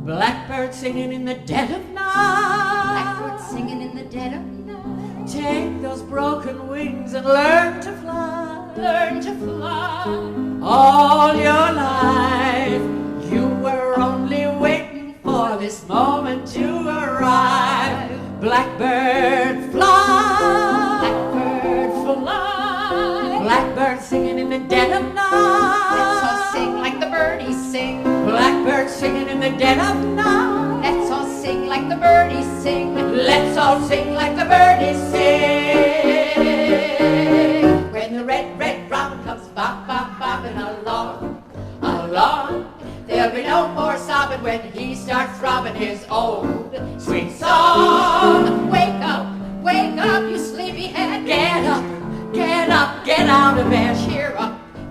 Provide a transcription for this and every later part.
Blackbird singing in the dead of night. Blackbird singing in the dead of night. Take those broken wings and learn to fly. Learn to fly. All your life you were only waiting for this moment to arrive. Blackbird fly. Blackbird fly. Blackbird singing in the dead of night. Let's all sing like the birdies sing. Blackbird singing in the dead of night. Let's all sing like the birdies sing. Let's all sing like the birdies sing. When the red, red robin comes bop, bop, bopping along, along, there'll be no more sobbing when he starts throbbing his old sweet song. Wake up, you sleepyhead. Get up, get up, get out of bed.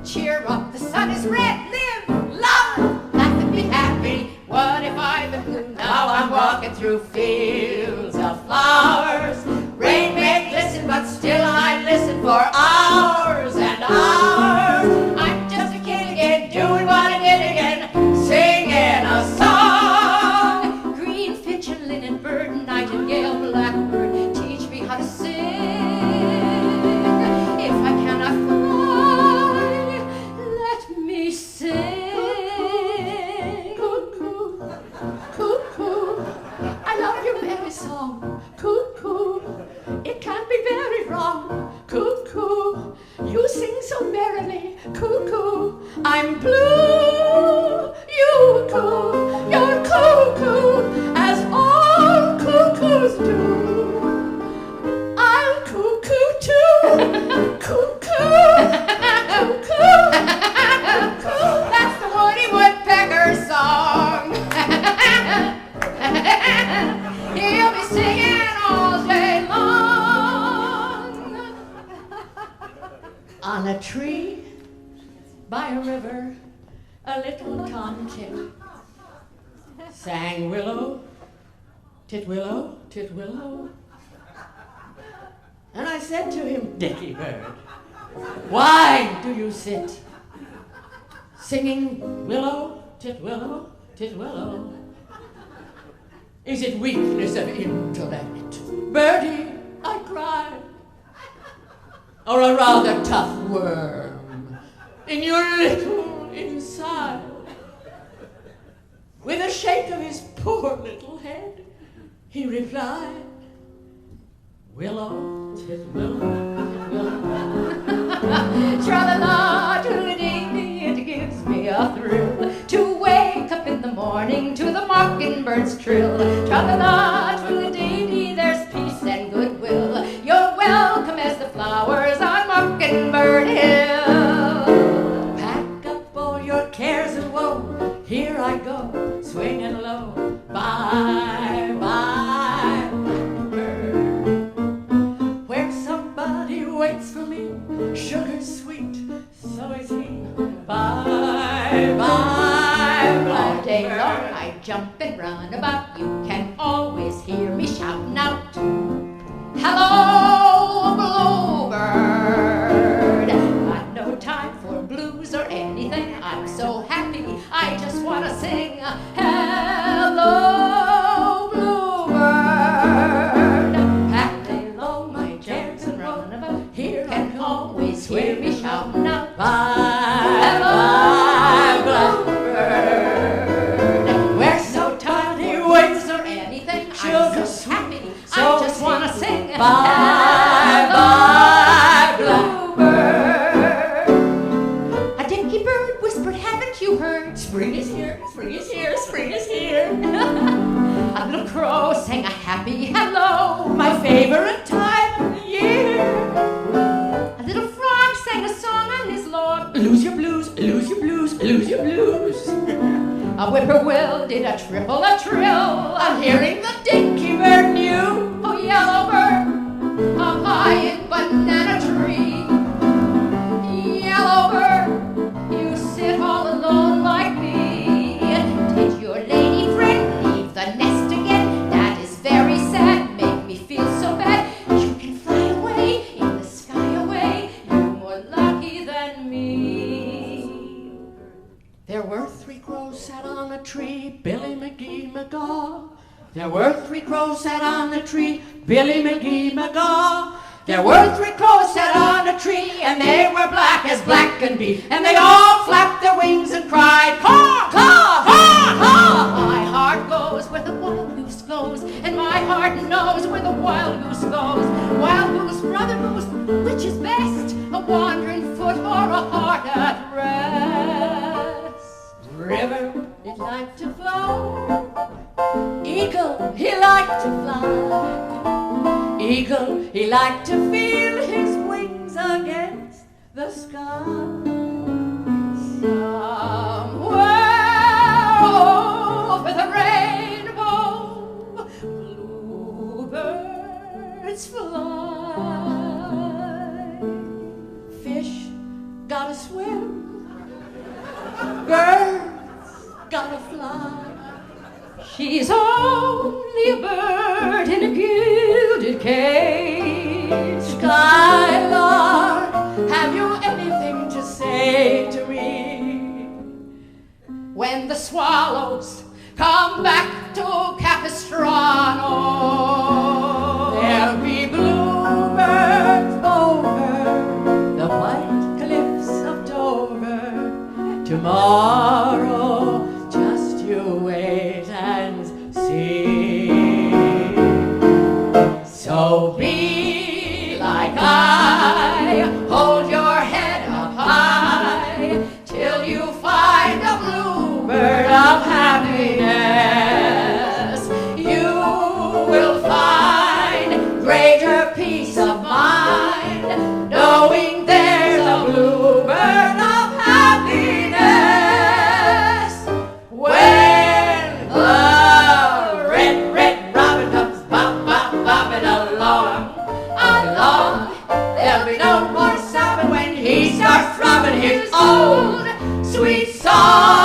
Cheer up, the sun is red. Live, love, laugh and be happy. What if I've been blue? Now I'm walking through fields of flowers. Rain may glisten, but still I listen for hours and hours. I'm just a kid again, doing what I did again, singing a song. Green finch and linnet bird, nightingale, blackbird, teach me how to sing. If I cannot fly, let me sing. Cuckoo, cuckoo, I love your merry song. Cuckoo, it can't be very wrong. Cuckoo, you sing so merrily. Cuckoo, I'm blue. You coo, you're cuckoo, as all cuckoos do. I'll cuckoo too. Cuckoo, cuckoo, cuckoo. That's the Woody Woodpecker song. He'll be singing all day long. On a tree by a river, a little tomtit sang willow, titwillow, titwillow. And I said to him, Dicky bird, why do you sit singing willow, titwillow, titwillow? Is it weakness of intellect, birdie, I cried, or a rather tough worm in your little inside? With a shake of his poor little head, he replied, willow, titwillow, titwillow. Tra-la-la, toodle-dee-dee, it gives me a thrill to wake up in the morning to the mockingbird's trill. Tra-la-la, toodle-dee-dee, there's peace and goodwill. You're welcome as the flowers on Mockingbird Hill. Pack up all your cares and woe, here I go, swinging low. Bye, bye, blackbird. Where somebody waits for me, sugar sweet, so is he. Bye, bye, All day long blackbird. I jump and run about. You can always hear me shouting out, hello, bluebird. Got no time for blues or anything. I'm so happy, I just want to sing, hello, bluebird. Pack lay low my cares and run about. Here I Can come, always hear me shouting out, bye, hello, bye, bluebird. We're so tired, he waits Or anything, Sugar I'm so happy, so I just want to sing, bye, bye, bluebird. A dinky bird whispered, haven't you heard? Spring is here, spring is here, spring is here. A little crow sang a happy hello. My favorite time of the year. A little frog sang a song on his log. Lose your blues, lose your blues, lose your blues. A whippoorwill did a triple a trill. I'm hearing the dinky bird new. Oh, yellow bird, up high in banana tree. Yellow bird, you sit all alone like me. Did your lady friend leave the nest again? That is very sad, make me feel so bad. You can fly away, in the sky away. You're more lucky than me. There were 3 crows sat on a tree, Billy McGee McGaw. There were 3 crows sat on a tree, Billy McGee McGaw. There were 3 crows sat on a tree, and they were black as black can be, and they all flapped their wings and cried, caw, caw, caw, caw. My heart goes where the wild goose goes, and my heart knows where the wild goose goes. Wild goose, brother goose, which is best, a wandering foot or a heart at rest? River, it liked to flow. Eagle, he liked to fly. Eagle, he liked to feel his wings against the sky. Somewhere over the rainbow, bluebirds fly. Fish gotta swim, birds gotta fly. She's only a bird in a gilded cage. Skylark, have you anything to say to me? When the swallows come back to Capistrano, there'll be bluebirds over the white cliffs of Dover. Tomorrow, just you wait and see. So be like I, hold your head up high, till you find a bluebird of happiness. You will find greater peace of mind, knowing there's a bluebird of happiness. When the red, red robin comes bopping along, there'll be no more stopping when he starts throbbing his old sweet song.